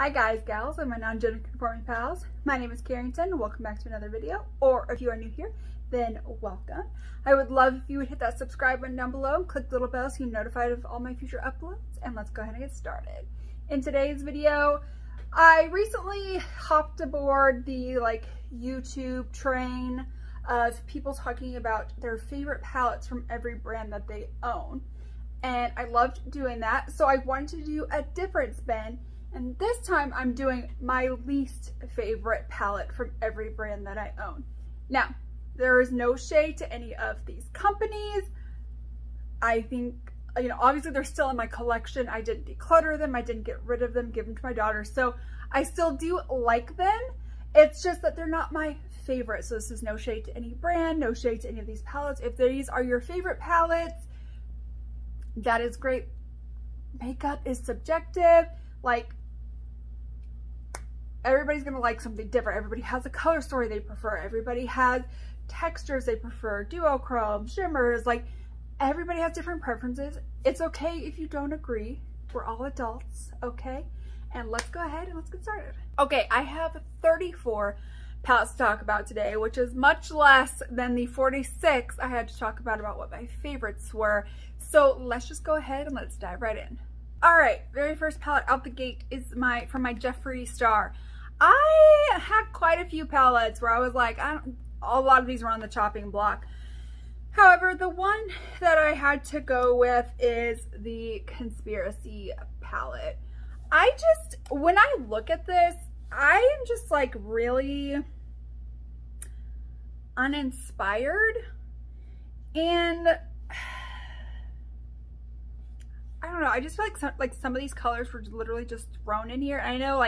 Hi guys, gals, and my non-gender conforming pals. My name is Carrington. Welcome back to another video, or if you are new here, then welcome. I would love if you would hit that subscribe button down below and click the little bell so you're notified of all my future uploads, and let's go ahead and get started. In today's video, I recently hopped aboard the YouTube train of people talking about their favorite palettes from every brand that they own. And I loved doing that, so I wanted to do a different spin. And this time I'm doing my least favorite palette from every brand that I own. Now, there is no shade to any of these companies. I think, obviously they're still in my collection. I didn't declutter them. I didn't get rid of them, give them to my daughter. So I still do like them. It's just that they're not my favorite. So this is no shade to any brand, no shade to any of these palettes. If these are your favorite palettes, that is great. Makeup is subjective. Everybody's gonna like something different. Everybody has a color story they prefer. Everybody has textures they prefer, duochrome, shimmers. Everybody has different preferences. It's okay if you don't agree. We're all adults, okay? And let's go ahead and let's get started. Okay, I have 34 palettes to talk about today, which is much less than the 46 I had to talk about what my favorites were. So let's just go ahead and let's dive right in. All right, very first palette out the gate is from my Jeffree Star. I had quite a few palettes where I was like, a lot of these were on the chopping block. However, the one that I had to go with is the Conspiracy palette. When I look at this, I am just really uninspired. And I don't know, I just feel like some of these colors were literally just thrown in here. And I know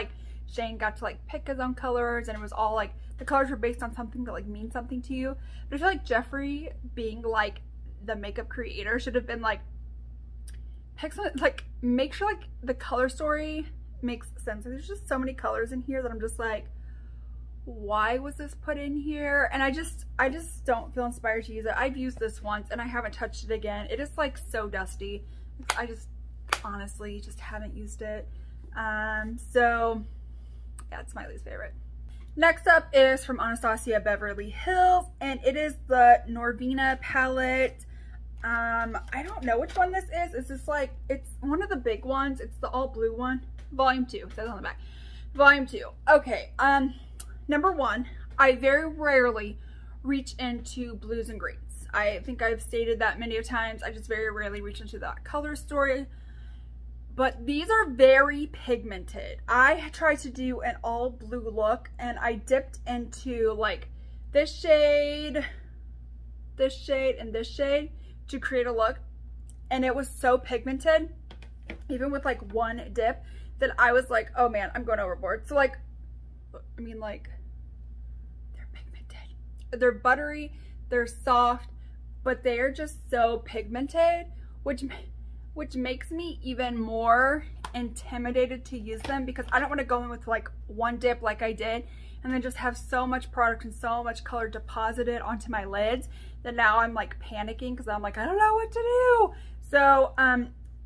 Shane got to pick his own colors, and it was all the colors were based on something that mean something to you. But I feel like Jeffree, being the makeup creator, should have been pick something, make sure the color story makes sense. There's just so many colors in here that I'm just why was this put in here? And I just don't feel inspired to use it. I've used this once and I haven't touched it again. It is so dusty. I just honestly just haven't used it. So yeah, it's my least favorite. Next up is from Anastasia Beverly Hills, and it is the Norvina palette. I don't know which one this is. Is this it's one of the big ones. It's the all blue one. Volume 2, it says on the back. Volume 2. Okay, number one, I very rarely reach into blues and greens. I think I've stated that many times. I just very rarely reach into that color story. But these are very pigmented. I tried to do an all blue look, and I dipped into this shade, and this shade to create a look. And it was so pigmented, even with one dip, that I was oh man, I'm going overboard. So they're pigmented. They're buttery, they're soft, but they are just so pigmented, which makes me even more intimidated to use them, because I don't want to go in with one dip like I did and then just have so much product and so much color deposited onto my lids that now I'm panicking because I'm I don't know what to do. So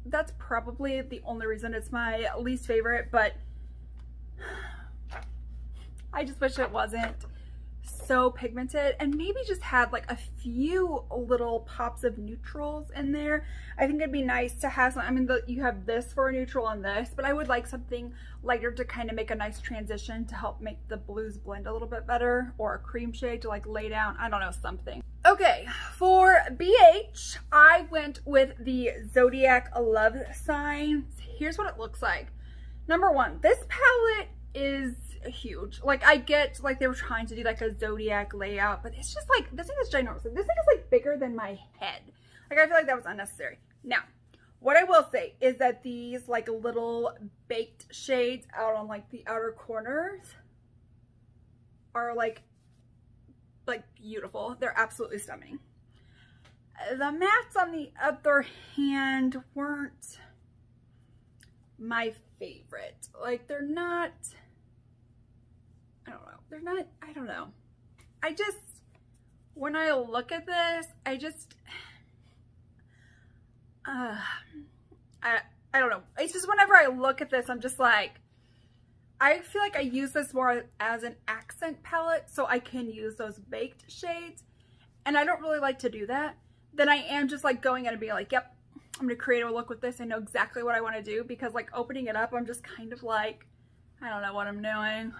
that's probably the only reason it's my least favorite, but I just wish it wasn't so pigmented and maybe just had a few little pops of neutrals in there. I think it'd be nice to have some, you have this for a neutral and this, but I would like something lighter to kind of make a nice transition to help make the blues blend a little bit better, or a cream shade to lay down, I don't know, something. Okay, for BH, I went with the Zodiac Love Signs. Here's what it looks like. Number one, this palette is huge. I get they were trying to do a zodiac layout, but it's just this thing is ginormous. This thing is bigger than my head. I feel like that was unnecessary. Now, what I will say is that these little baked shades out on the outer corners are beautiful. They're absolutely stunning. The mattes, on the other hand, weren't my favorite. They're not, I don't know. They're not, I don't know. When I look at this, I don't know. It's just whenever I look at this, I'm just I feel like I use this more as an accent palette, so I can use those baked shades, and I don't really like to do that. Then I am just like going in and being like, yep, I'm gonna create a look with this. I know exactly what I want to do, because like opening it up, I'm just kind of like, I don't know what I'm doing.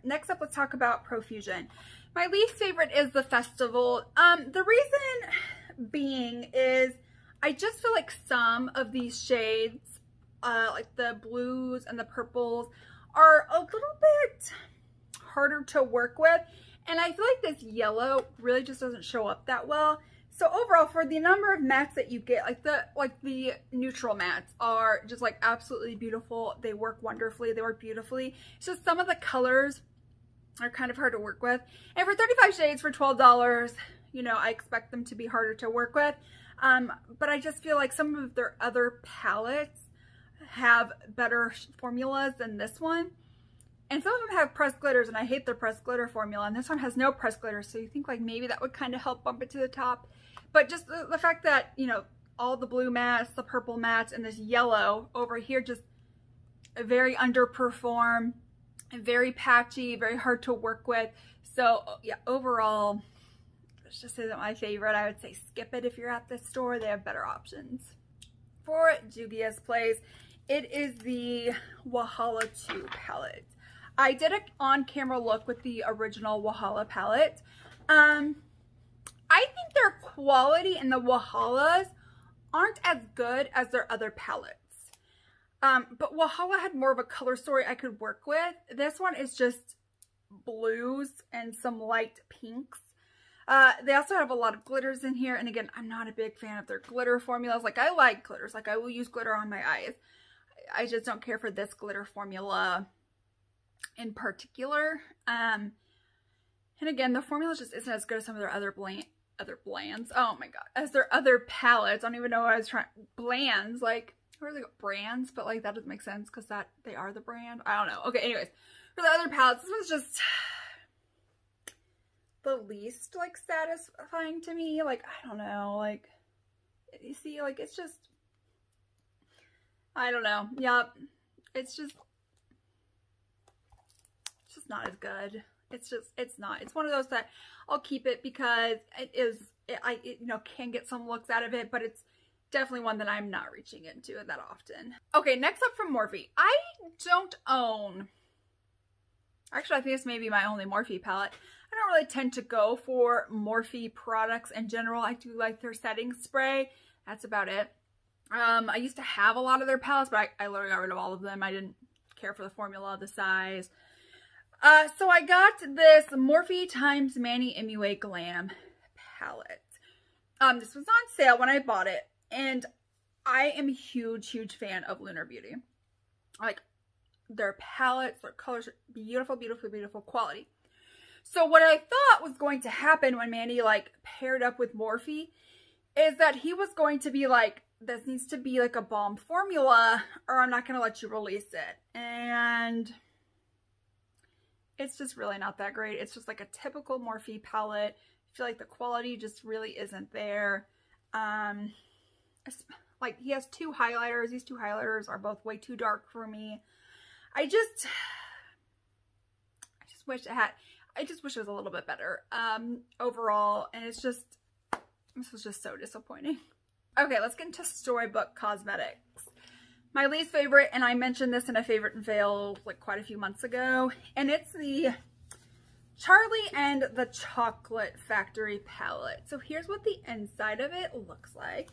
Next up, let's talk about Profusion. My least favorite is the Festival. The reason being is I just feel like some of these shades, like the blues and the purples, are a little bit harder to work with. And I feel like this yellow really just doesn't show up that well. So overall, for the number of mattes that you get, like the neutral mattes are just like absolutely beautiful. They work wonderfully. They work beautifully. It's just some of the colors are kind of hard to work with. And for 35 shades for $12, you know, I expect them to be harder to work with. But I just feel like some of their other palettes have better formulas than this one. And some of them have pressed glitters, and I hate their pressed glitter formula. And this one has no pressed glitter, so you think like maybe that would kind of help bump it to the top. But just the fact that, you know, all the blue mattes, the purple mattes, and this yellow over here just very underperform, and very patchy, very hard to work with. So yeah, overall, this just isn't my favorite. I would say skip it if you're at this store. They have better options. For Juvia's Place, it is the Wahala 2 palette. I did an on-camera look with the original Wahala palette. I think their quality in the Wahalas aren't as good as their other palettes. But Wahala had more of a color story I could work with. This one is just blues and some light pinks. They also have a lot of glitters in here. And again, I'm not a big fan of their glitter formulas. Like, I like glitters. Like, I will use glitter on my eyes. I just don't care for this glitter formula in particular. And again, the formula just isn't as good as some of their other blands. Oh my god. As their other palettes. I don't even know what I was trying. Blands. Like, where are they got brands? But like, that doesn't make sense because they are the brand. I don't know. Okay, anyways. For the other palettes, this one's just the least like satisfying to me. Like, I don't know. Like, you see, like, it's just, I don't know. Yep. It's just not as good. It's not. It's one of those that I'll keep it because I you know, can get some looks out of it, but it's definitely one that I'm not reaching into that often. Okay, next up from Morphe. I don't own, actually I think this may be my only Morphe palette. I don't really tend to go for Morphe products in general. I do like their setting spray. That's about it. I used to have a lot of their palettes, but I literally got rid of all of them. I didn't care for the formula, the size. So I got this Morphe times Manny MUA Glam palette. This was on sale when I bought it, and I am a huge, huge fan of Lunar Beauty. Like, their palettes, their colors are beautiful, beautiful, beautiful quality. So what I thought was going to happen when Manny like paired up with Morphe is that he was going to be like, this needs to be like a bomb formula or I'm not going to let you release it. And it's just really not that great. It's just like a typical Morphe palette. I feel like the quality just really isn't there. Like, he has two highlighters. These two highlighters are both way too dark for me. I just wish it was a little bit better overall, and it's just, this was just so disappointing. Okay, let's get into Storybook Cosmetics. My least favorite, and I mentioned this in a favorite and fail like quite a few months ago, and it's the Charlie and the Chocolate Factory palette. So here's what the inside of it looks like,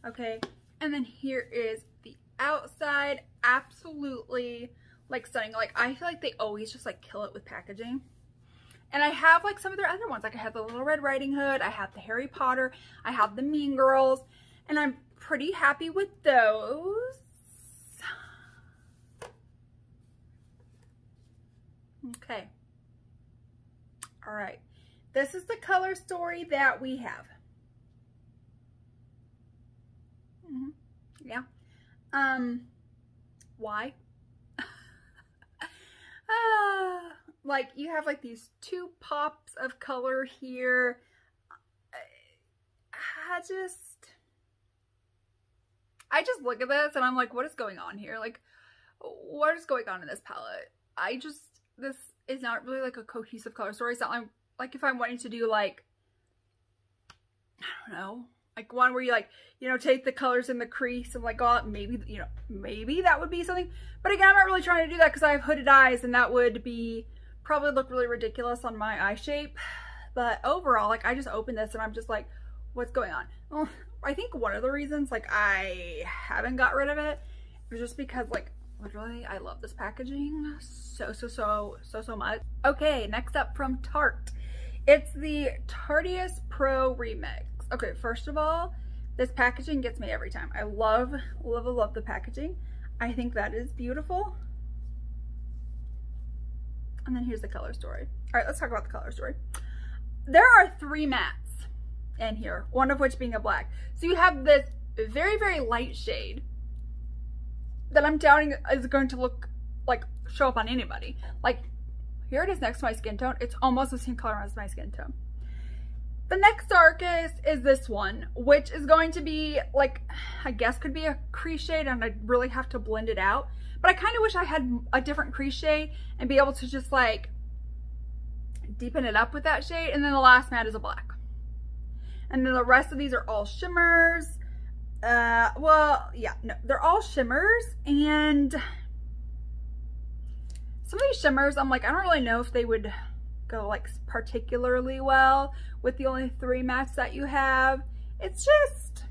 okay? And then here is the outside. Absolutely like stunning. Like, I feel like they always just like kill it with packaging. And I have like some of their other ones. Like, I have the Little Red Riding Hood, I have the Harry Potter, I have the Mean Girls, and I'm pretty happy with those. Okay. All right. This is the color story that we have. Yeah. Why? Like, you have like these two pops of color here. I just look at this and I'm like, what is going on here? Like, what is going on in this palette? this is not really like a cohesive color story. It's not like if I'm wanting to do like, I don't know, like one where you like, you know, take the colors in the crease and like go out, maybe, you know, maybe that would be something. But again, I'm not really trying to do that because I have hooded eyes and that would be, probably look really ridiculous on my eye shape. But overall, like I just opened this and I'm just like, what's going on? Well, I think one of the reasons like I haven't got rid of it was just because like literally I love this packaging so much. Okay, next up from Tarte. It's the Tardius Pro Remix. Okay, first of all, this packaging gets me every time. I love the packaging. I think that is beautiful. And then here's the color story. All right, let's talk about the color story. There are 3 mattes in here, one of which being a black. So you have this very, very light shade that I'm doubting is going to look like show up on anybody. Like here it is next to my skin tone. It's almost the same color as my skin tone. The next darkest is this one, which is going to be like, I guess could be a crease shade and I'd really have to blend it out. But I kind of wish I had a different crease shade and be able to just like deepen it up with that shade. And then the last matte is a black. And then the rest of these are all shimmers. Well, yeah, no, they're all shimmers. And some of these shimmers, I'm like, I don't really know if they would go like particularly well with the only 3 mattes that you have. It's just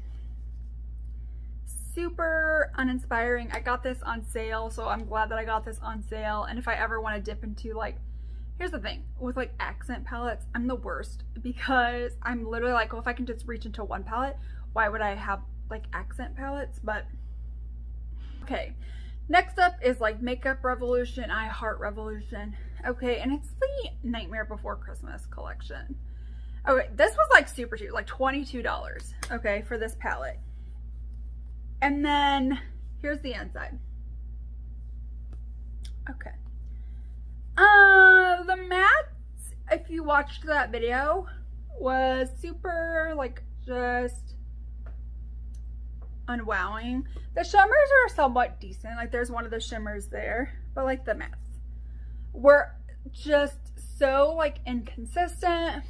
super uninspiring. I got this on sale, so I'm glad that I got this on sale. And if I ever want to dip into like, here's the thing with like accent palettes, I'm the worst because I'm literally like, well, if I can just reach into one palette, why would I have like accent palettes? But okay, next up is like Makeup Revolution, I Heart Revolution. Okay, and it's the Nightmare Before Christmas collection. Okay, this was like super cheap, like $22, okay, for this palette. And then here's the inside. Okay. The mattes, if you watched that video, was super like just unwowing. The shimmers are somewhat decent. Like there's one of the shimmers there, but like the mattes were just so like inconsistent.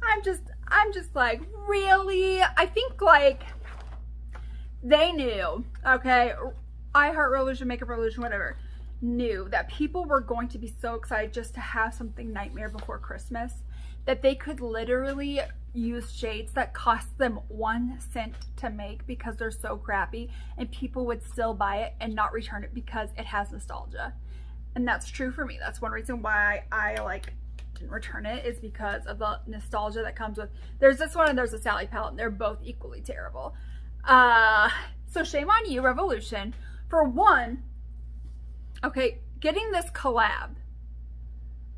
I'm just like, really? I think like they knew, okay, I Heart Revolution, Makeup Revolution, whatever, knew that people were going to be so excited just to have something Nightmare Before Christmas that they could literally use shades that cost them 1 cent to make because they're so crappy, and people would still buy it and not return it because it has nostalgia. And that's true for me. That's one reason why I like didn't return it, is because of the nostalgia that comes with, there's this one and there's a Sally palette, and they're both equally terrible. So shame on you, Revolution, for one, okay, getting this collab,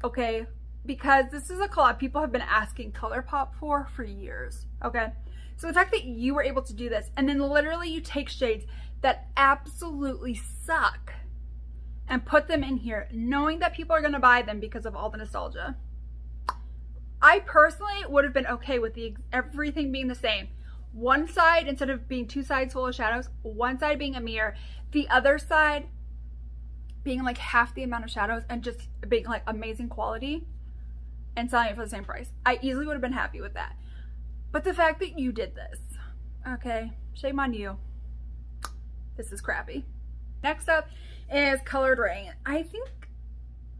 okay, because this is a collab people have been asking Colourpop for years, okay? So the fact that you were able to do this, and then literally you take shades that absolutely suck and put them in here, knowing that people are gonna buy them because of all the nostalgia. I personally would have been okay with everything being the same. One side, instead of being 2 sides full of shadows, one side being a mirror, the other side being like half the amount of shadows and just being like amazing quality and selling it for the same price. I easily would have been happy with that. But the fact that you did this, okay, shame on you. This is crappy. Next up is Colored Rain. I think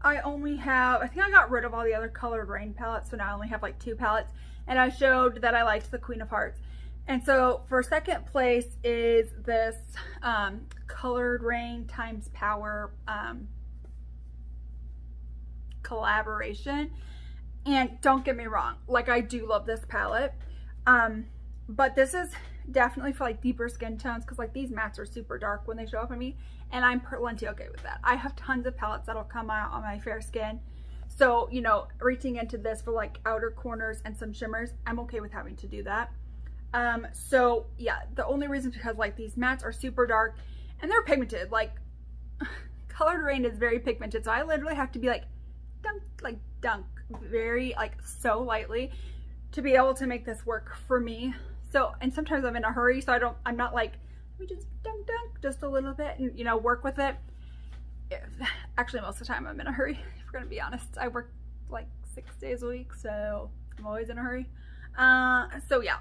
I got rid of all the other Colored Rain palettes, so now I only have like 2 palettes, and I showed that I liked the Queen of Hearts. And so for second place is this Colored Rain times Power collaboration. And don't get me wrong, like I do love this palette, but this is definitely for like deeper skin tones, because like these mattes are super dark when they show up on me, and I'm plenty okay with that. I have tons of palettes that'll come out on my fair skin, so you know, reaching into this for like outer corners and some shimmers, I'm okay with having to do that. So yeah, the only reason is because like these mattes are super dark and they're pigmented. Like Colored Rain is very pigmented, so I literally have to be like dunk very like so lightly to be able to make this work for me. So, and sometimes I'm in a hurry, so I'm not like, let me just dunk just a little bit and, you know, work with it. Actually, most of the time I'm in a hurry, if we're gonna be honest. I work like 6 days a week, so I'm always in a hurry. So yeah,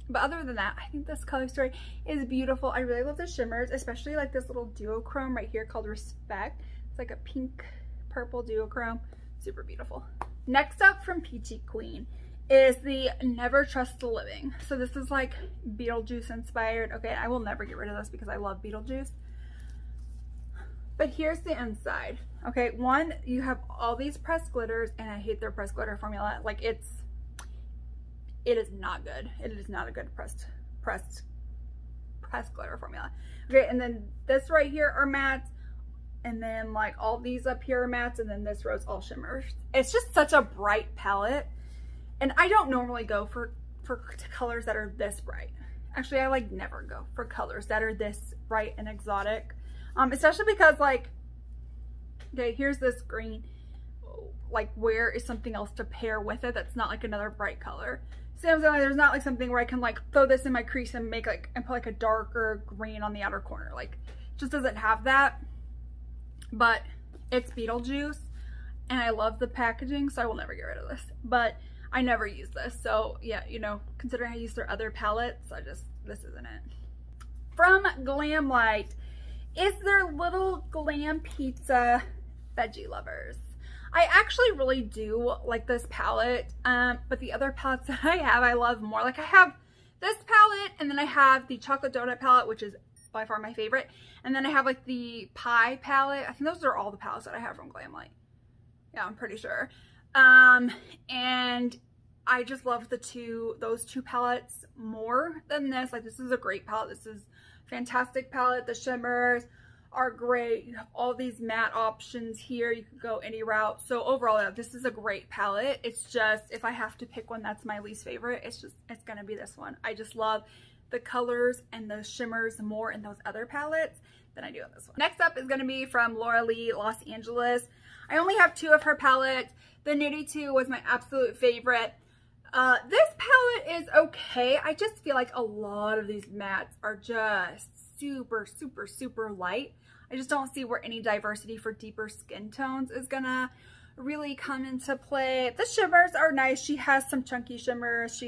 but other than that, I think this color story is beautiful. I really love the shimmers, especially like this little duochrome right here called Respect. It's like a pink purple duochrome, super beautiful. Next up from Peachy Queen is the Never Trust the Living. So this is like Beetlejuice inspired. Okay, I will never get rid of this because I love Beetlejuice. But here's the inside. Okay, one, you have all these pressed glitters, and I hate their pressed glitter formula. Like it is not good. It is not a good pressed glitter formula. Okay, and then this right here are mattes, and then like all these up here are mattes, and then this row's all shimmers. It's just such a bright palette, and I don't normally go for colors that are this bright. Actually, I like never go for colors that are this bright and exotic, especially because like, okay, here's this green. Like, where is something else to pair with it that's not like another bright color? So there's not like something where I can like throw this in my crease and make like, and put like a darker green on the outer corner. Like, it just doesn't have that. But it's Beetlejuice, and I love the packaging, so I will never get rid of this. But I never use this, so yeah, you know, considering I use their other palettes, this isn't it. From Glamlight is their little glam pizza veggie lovers. I actually really do like this palette, but the other palettes that I have, I love more. Like, I have this palette, and then I have the chocolate donut palette, which is by far my favorite, and then I have like the pie palette. I think those are all the palettes that I have from Glamlight. Yeah, I'm pretty sure. And I just love those two palettes more than this. Like, this is a great palette. This is a fantastic palette. The shimmers are great. You have all these matte options here. You could go any route. So overall, yeah, this is a great palette. It's just, if I have to pick one that's my least favorite, it's gonna be this one. I just love the colors and the shimmers more in those other palettes than I do in this one. Next up is gonna be from Laura Lee Los Angeles. I only have 2 of her palettes. The Nudie 2 was my absolute favorite. This palette is okay. I just feel like a lot of these mattes are just super, super, super light. I just don't see where any diversity for deeper skin tones is gonna really come into play. The shimmers are nice. She has some chunky shimmers.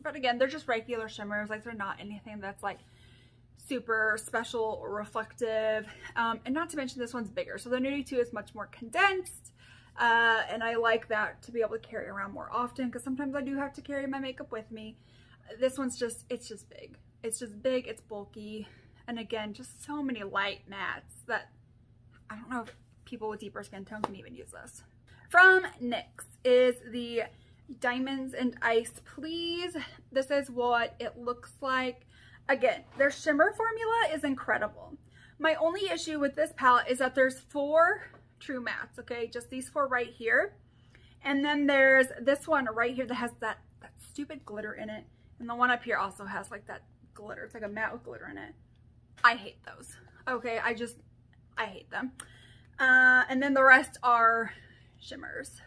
But again, they're just regular shimmers. Like, they're not anything that's like super special or reflective. And not to mention, this one's bigger. So the Nudie 2 is much more condensed. And I like that to be able to carry around more often, because sometimes I do have to carry my makeup with me. This one's it's just big. It's just big, it's bulky, and again, just so many light mattes that I don't know if people with deeper skin tone can even use this. From NYX is the Diamonds and Ice Please. This is what it looks like. Again, their shimmer formula is incredible. My only issue with this palette is that there's 4 true mattes, okay? Just these 4 right here. And then there's this one right here that has that stupid glitter in it. And the one up here also has like that glitter. It's like a matte with glitter in it. I hate those. Okay, I hate them. And then the rest are shimmers.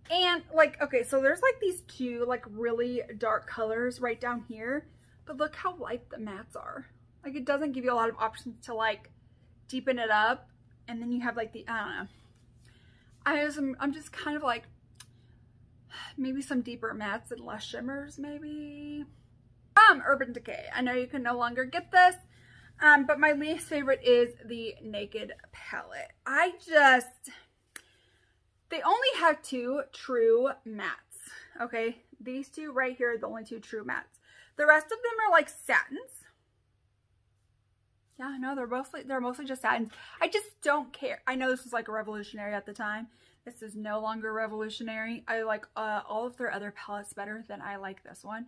And like, okay, so there's like these 2 like really dark colors right down here. But look how light the mattes are. Like, it doesn't give you a lot of options to like deepen it up. And then you have like the, I don't know. I'm just kind of like, maybe some deeper mattes and less shimmers, maybe. Urban Decay. I know you can no longer get this, but my least favorite is the Naked palette. They only have 2 true mattes, okay? These 2 right here are the only 2 true mattes. The rest of them are like satins. Yeah, no, they're mostly just satins. I just don't care. I know this was like revolutionary at the time. This is no longer revolutionary. I like all of their other palettes better than I like this one.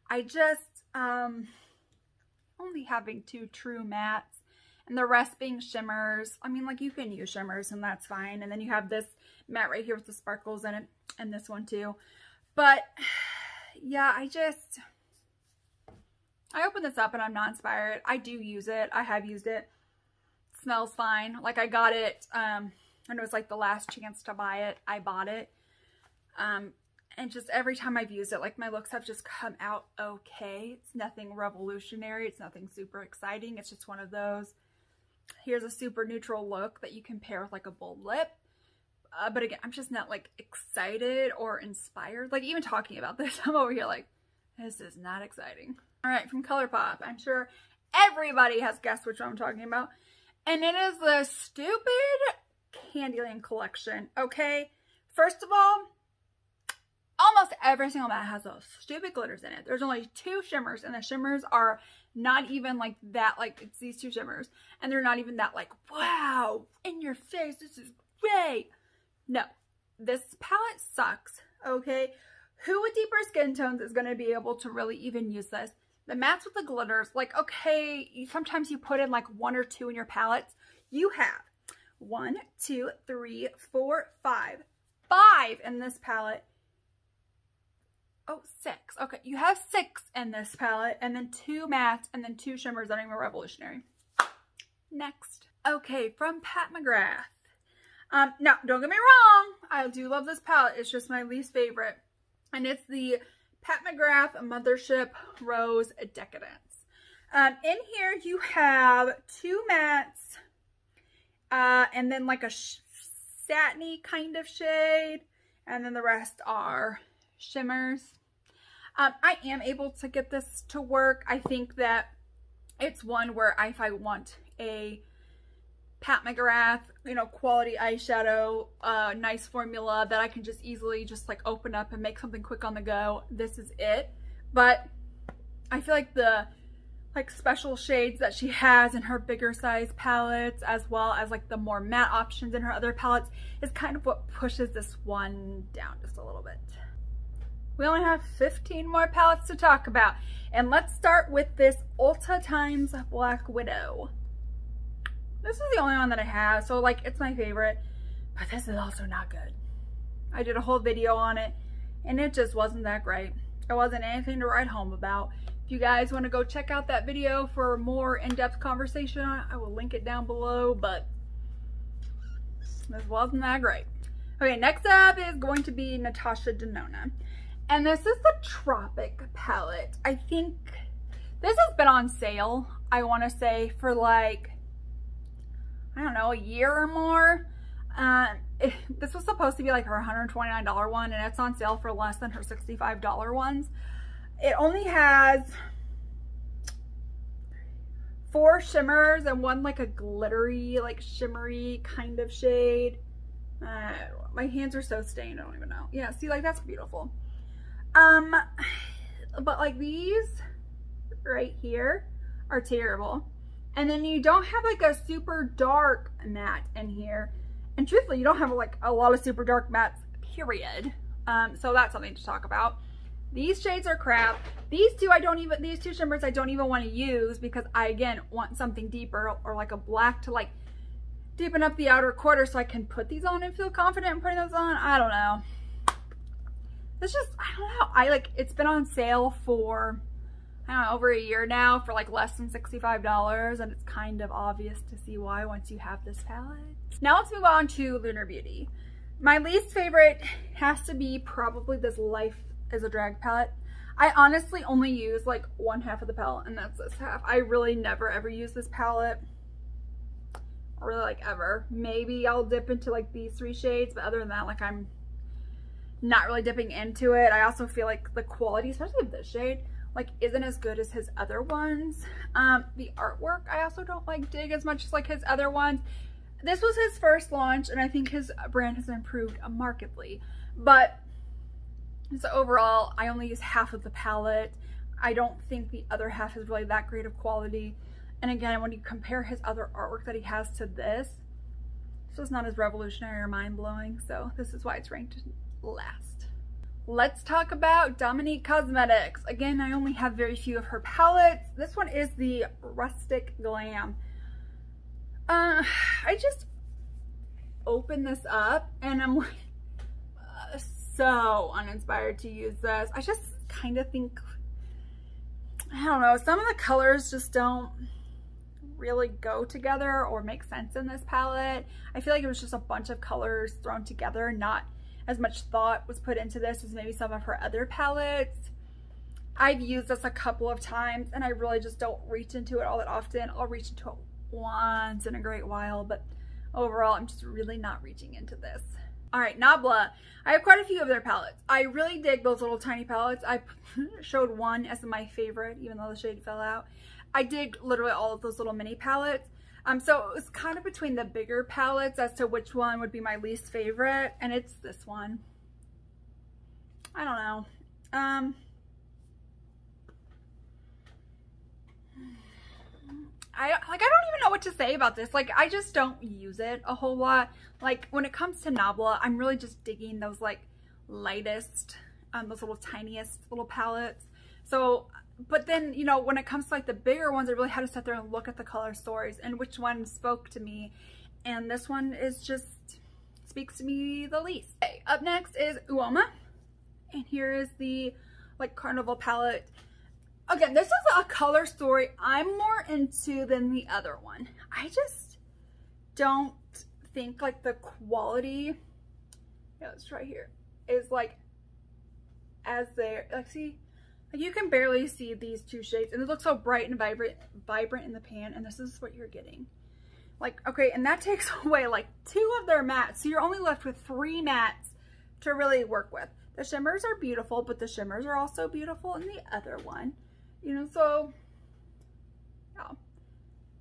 I just, only having 2 true mattes and the rest being shimmers. I mean, like, you can use shimmers and that's fine. And then you have this matte right here with the sparkles in it, and this one too. But yeah, I opened this up and I'm not inspired. I do use it. I have used it. It smells fine. Like, I got it, and it was like the last chance to buy it. I bought it. And just every time I've used it, like, my looks have just come out okay. It's nothing revolutionary. It's nothing super exciting. It's just one of those, Here's a super neutral look that you can pair with like a bold lip. But again, I'm just not like excited or inspired. Like even talking about this, I'm over here like, this is not exciting. All right, from Colourpop. I'm sure everybody has guessed which one I'm talking about. And it is the stupid Candyland collection, okay? First of all, almost every single matte has those stupid glitters in it. There's only 2 shimmers, and the shimmers are not even like that, like it's these 2 shimmers. And they're not even that like, wow, in your face, this is great. No, this palette sucks, okay? Who with deeper skin tones is going to be able to really even use this? The mattes with the glitters, like, okay, sometimes you put in like 1 or 2 in your palettes. You have 1, 2, 3, 4, 5. 5 in this palette. Oh, 6. Okay, you have 6 in this palette, and then 2 mattes, and then 2 shimmers that are even revolutionary. Next. Okay, from Mcgrath. Now, don't get me wrong. I do love this palette. It's just my least favorite. And it's the Mcgrath Mothership Rose Decadence. In here, you have 2 mattes, and then like a satiny kind of shade, and then the rest are shimmers. I am able to get this to work. I think that it's one where if I want a Mcgrath, you know, quality eyeshadow, nice formula that I can just easily just like open up and make something quick on the go, this is it. But I feel like the like special shades that she has in her bigger size palettes, as well as like the more matte options in her other palettes, is kind of what pushes this one down just a little bit. We only have 15 more palettes to talk about, and let's start with this Ulta Times Black Widow. This is the only one that I have, so like it's my favorite, but this is also not good. I did a whole video on it, and it just wasn't that great. It wasn't anything to write home about. If you guys want to go check out that video for more in-depth conversation on it, I will link it down below, but this wasn't that great. Okay, next up is going to be Natasha Denona. And this is the Tropic palette. I think this has been on sale, I want to say, for like, I don't know, a year or more. This was supposed to be like her $129 one, and it's on sale for less than her $65 ones. It only has 4 shimmers and 1 like a glittery, like shimmery kind of shade. My hands are so stained, I don't even know. Yeah, see, like that's beautiful. But like these right here are terrible. And then you don't have like a super dark matte in here. And truthfully, you don't have like a lot of super dark mattes, period. So that's something to talk about. These shades are crap. These two shimmers I don't even want to use because I, again, want something deeper or like a black to like deepen up the outer quarter so I can put these on and feel confident in putting those on. I don't know. It's just, I don't know. It's been on sale for, I don't know, over a year now for like less than $65, and it's kind of obvious to see why once you have this palette. Now let's move on to Lunar Beauty. My least favorite has to be probably this Life is a Drag palette. I honestly only use like 1/2 of the palette, and that's this half. I really never ever use this palette. Really, like, ever. Maybe I'll dip into like these 3 shades, but other than that, like, I'm not really dipping into it. I also feel like the quality, especially of this shade, like isn't as good as his other ones. The artwork I also don't like dig as much as like his other ones. This was his first launch, and I think his brand has improved markedly. But so overall, I only use half of the palette. I don't think the other half is really that great of quality. And again, when you compare his other artwork that he has to this, it's just not as revolutionary or mind-blowing. So this is why it's ranked last. Let's talk about Dominique Cosmetics. Again, I only have very few of her palettes. This one is the Rustic Glam. I just opened this up and I'm like so uninspired to use this. I just kind of think, I don't know, some of the colors just don't really go together or make sense in this palette. I feel like it was just a bunch of colors thrown together, not as much thought was put into this as maybe some of her other palettes. I've used this a couple of times and I really just don't reach into it all that often. I'll reach into it once in a great while, but overall, I'm just really not reaching into this. All right, Nabla. I have quite a few of their palettes. I really dig those little tiny palettes. I showed one as my favorite, even though the shade fell out. I dig literally all of those little mini palettes. So it was kind of between the bigger palettes as to which one would be my least favorite, and it's this one. I don't know. I don't even know what to say about this. Like, I just don't use it a whole lot. Like, when it comes to Nabla, I'm really just digging those like lightest, those little tiniest little palettes. So, but then, you know, when it comes to like the bigger ones, I really had to sit there and look at the color stories and which one spoke to me. And this one is just speaks to me the least. Okay, up next is Uoma. And here is the like Carnival palette. Again, this is a color story I'm more into than the other one. I just don't think like the quality, yeah, it's right here, is like as there. Like, see, like you can barely see these two shades, and it looks so bright and vibrant in the pan, and this is what you're getting. Like, okay, and that takes away like 2 of their mattes, so you're only left with 3 mattes to really work with. The shimmers are beautiful, but the shimmers are also beautiful in the other one. You know, so, yeah.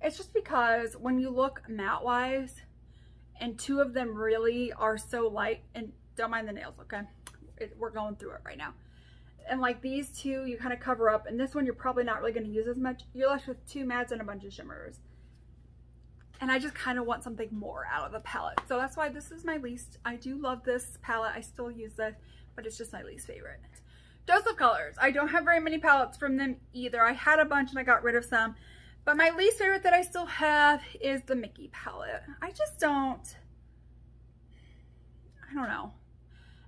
It's just because when you look matte-wise, and 2 of them really are so light, and don't mind the nails, okay? We're going through it right now. And like these 2, you kind of cover up, and this one you're probably not really going to use as much. You're left with 2 mattes and a bunch of shimmers. And I just kind of want something more out of the palette. So that's why this is my least. I do love this palette. I still use this, but it's just my least favorite. Dose of Colors. I don't have very many palettes from them either. I had a bunch and I got rid of some. But my least favorite that I still have is the Mickey palette. I just don't, I don't know.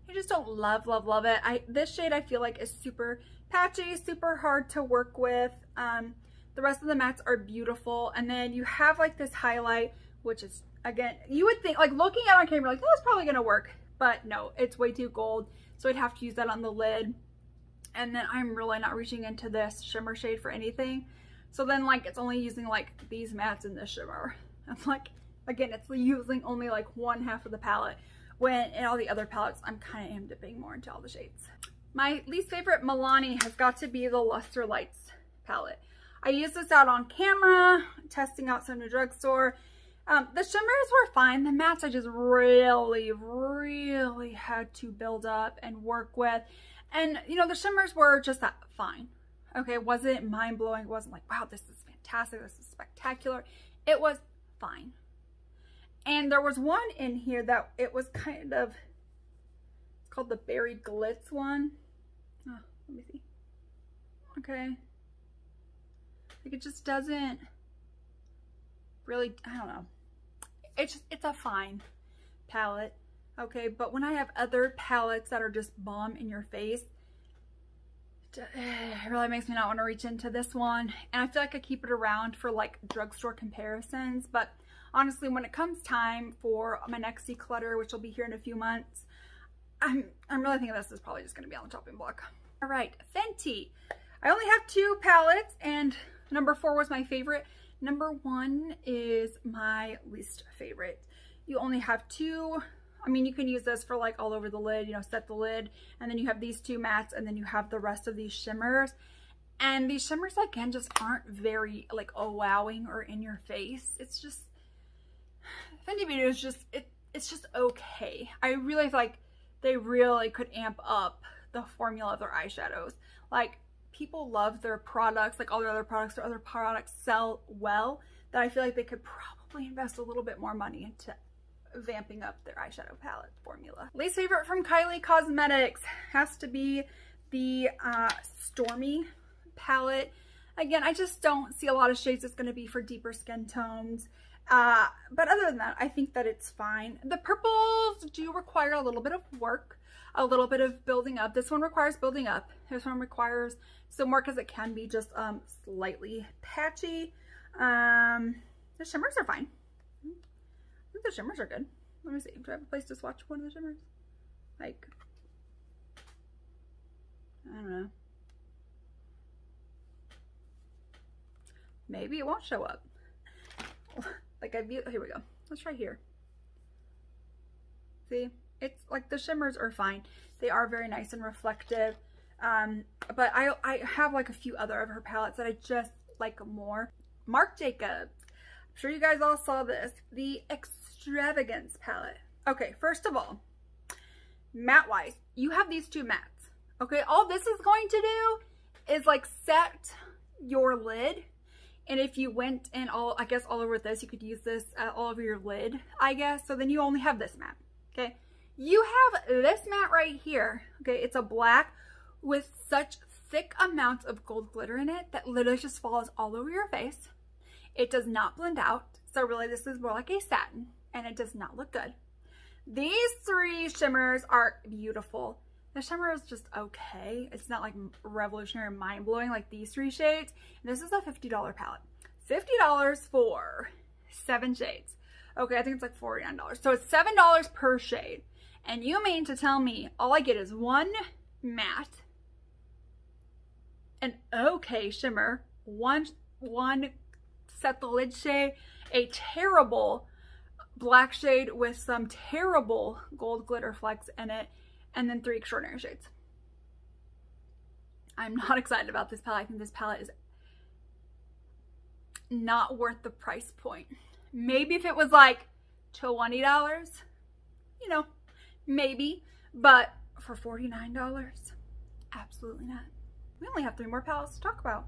I just don't love it. This shade I feel like is super patchy, super hard to work with. The rest of the mattes are beautiful. And then you have like this highlight, which is, again, you would think, like looking at it on camera, like, oh, that's probably gonna work. But no, it's way too gold. So I'd have to use that on the lid. And then I'm really not reaching into this shimmer shade for anything. So then like it's only using like these mattes and this shimmer. I'm like, again, it's using only like 1/2 of the palette, when in all the other palettes I'm kind of dipping more into all the shades. My least favorite Milani has got to be the Luster Lights palette. I used this out on camera, testing out some new drugstore. The shimmers were fine. The mattes I just really had to build up and work with. And, you know, the shimmers were just that fine. Okay, it wasn't mind-blowing. It wasn't like, wow, this is fantastic. This is spectacular. It was fine. And there was one in here that it was kind of, it's called the Berry Glitz one. Oh, let me see. Okay. Like, it just doesn't really, I don't know. It's a fine palette. Okay, but when I have other palettes that are just bomb in your face, it really makes me not want to reach into this one. And I feel like I keep it around for like drugstore comparisons. But honestly, when it comes time for my next declutter, which will be here in a few months, I'm really thinking this is probably just going to be on the chopping block. All right, Fenty. I only have 2 palettes, and number 4 was my favorite. Number 1 is my least favorite. You only have 2. I mean, you can use this for like all over the lid, you know, set the lid, and then you have these 2 mattes, and then you have the rest of these shimmers. And these shimmers, again, just aren't very like, oh, wowing or in your face. It's just, Fenty Beauty is just, it's just okay. I really feel like they really could amp up the formula of their eyeshadows. Like, people love their products, like all their other products sell well, that I feel like they could probably invest a little bit more money into vamping up their eyeshadow palette formula. Least favorite from Kylie Cosmetics has to be the Stormy palette. Again, I just don't see a lot of shades that's going to be for deeper skin tones. But other than that, I think that it's fine. The purples do require a little bit of work, a little bit of building up. This one requires building up. This one requires some work, as it can be just slightly patchy. The shimmers are fine. I think the shimmers are good. Let me see. Do I have a place to swatch one of the shimmers? Like, I don't know. Maybe it won't show up. like here we go. Let's try here. See, it's like the shimmers are fine. They are very nice and reflective. But I have like a few other of her palettes that I just like more. Marc Jacobs. I'm sure you guys all saw this. The Extravagance Palette. Okay, first of all, matte wise, you have these two mattes. Okay, all this is going to do is like set your lid. And if you went in all over this, you could use this all over your lid, I guess. So then you only have this matte. Okay, you have this matte right here. Okay, it's a black with such thick amounts of gold glitter in it that literally just falls all over your face. It does not blend out. So really this is more like a satin and it does not look good. These three shimmers are beautiful. The shimmer is just okay. It's not like revolutionary and mind-blowing like these three shades. And this is a $50 palette. $50 for 7 shades. Okay, I think it's like $49. So it's $7 per shade. And you mean to tell me all I get is one matte, an okay shimmer, one set the lid shade, a terrible black shade with some terrible gold glitter flecks in it, and then 3 extraordinary shades. I'm not excited about this palette. I think this palette is not worth the price point. Maybe if it was like $20, you know, maybe, but for $49, absolutely not. We only have 3 more palettes to talk about.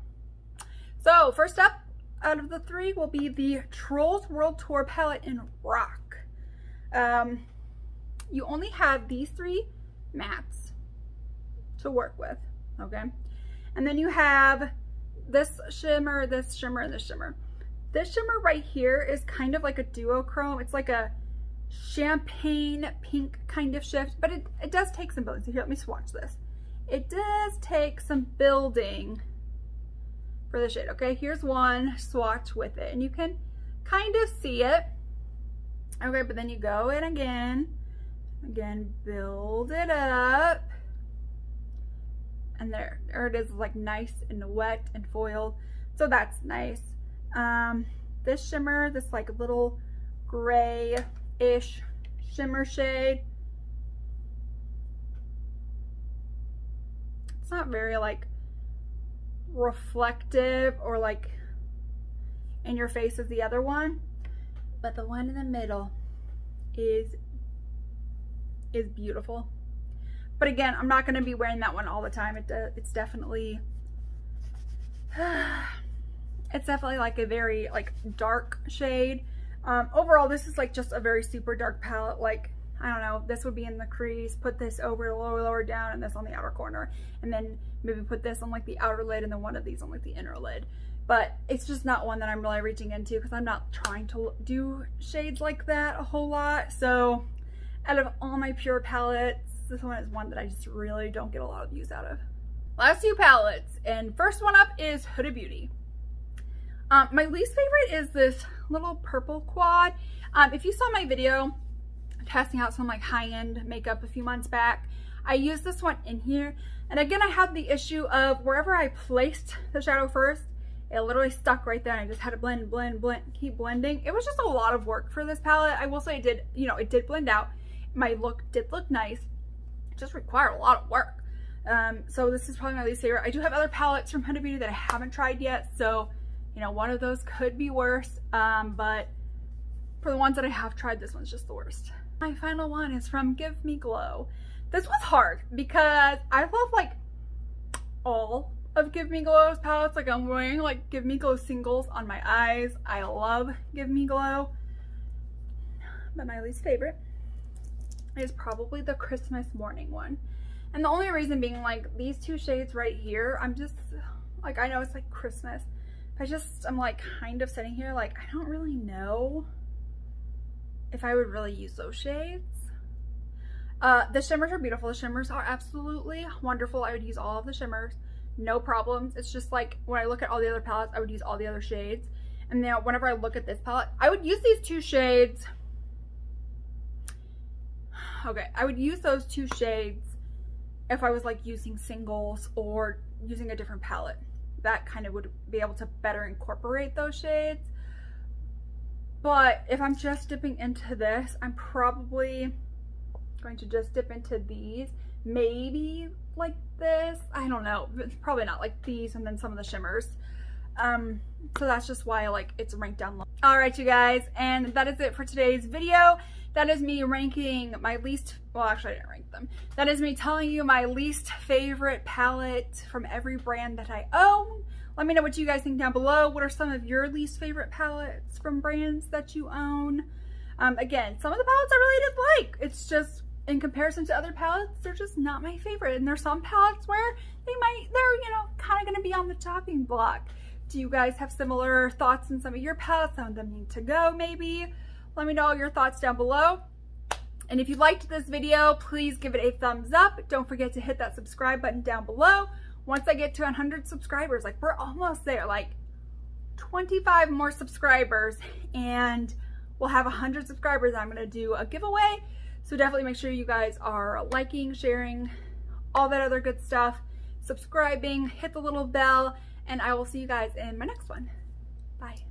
So first up out of the 3 will be the Trolls World Tour palette in Rock. You only have these 3 mattes to work with, okay? And then you have this shimmer, this shimmer, and this shimmer. This shimmer right here is kind of like a duochrome. It's like a champagne pink kind of shift, but it does take some building. So here, let me swatch this. It does take some building for the shade, okay? Here's one swatch with it, and you can kind of see it. Okay, but then you go in again, build it up, and there it is, like nice and wet and foiled. So that's nice. This shimmer, this like little gray-ish shimmer shade, it's not very like reflective or like in your face as the other one, but the one in the middle is beautiful. But again, I'm not going to be wearing that one all the time. It's definitely it's definitely like a very like dark shade. Overall, this is like just a very super dark palette. Like, I don't know, this would be in the crease, put this over lower down, and this on the outer corner, and then maybe put this on like the outer lid, and then one of these on like the inner lid. But it's just not one that I'm really reaching into because I'm not trying to do shades like that a whole lot. So out of all my pure palettes, this one is one that I just really don't get a lot of use out of. Last 2 palettes, and first one up is Huda Beauty. My least favorite is this little purple quad. If you saw my video testing out some like high-end makeup a few months back, I used this one in here, and again I had the issue of wherever I placed the shadow first, it literally stuck right there, and I just had to blend, keep blending. It was just a lot of work for this palette. I will say it did, you know, it did blend out. My look did look nice. It just required a lot of work. So this is probably my least favorite. I do have other palettes from Huda Beauty that I haven't tried yet, so you know, one of those could be worse, but for the ones that I have tried, this one's just the worst. My final one is from Give Me Glow. This was hard because I love like all of Give Me Glow's palettes. Like, I'm wearing like Give Me Glow singles on my eyes. I love Give Me Glow, but my least favorite is probably the Christmas morning one. And the only reason being, like, these 2 shades right here, I'm just like, I know it's like Christmas, but I'm like kind of sitting here like, I don't really know if I would really use those shades. The shimmers are beautiful. The shimmers are absolutely wonderful. I would use all of the shimmers, no problems. It's just like when I look at all the other palettes, I would use all the other shades. And now whenever I look at this palette, I would use these 2 shades. Okay, I would use those 2 shades if I was like using singles or using a different palette. That kind of would be able to better incorporate those shades. But if I'm just dipping into this, I'm probably going to just dip into these. Maybe like this. I don't know. It's probably not like these and then some of the shimmers. So that's just why like it's ranked down low. Alright you guys, and that is it for today's video. That is me ranking my least, well actually I didn't rank them. That is me telling you my least favorite palette from every brand that I own. Let me know what you guys think down below. What are some of your least favorite palettes from brands that you own? Again, some of the palettes I really did like. It's just in comparison to other palettes, they're just not my favorite. And there's some palettes where they're, you know, kind of going to be on the chopping block. Do you guys have similar thoughts on some of your palettes? Some of them need to go maybe. Let me know all your thoughts down below. And if you liked this video, please give it a thumbs up. Don't forget to hit that subscribe button down below. Once I get to 100 subscribers, like we're almost there, like 25 more subscribers, and we'll have 100 subscribers. I'm gonna do a giveaway. So definitely make sure you guys are liking, sharing, all that other good stuff, subscribing, hit the little bell, and I will see you guys in my next one. Bye.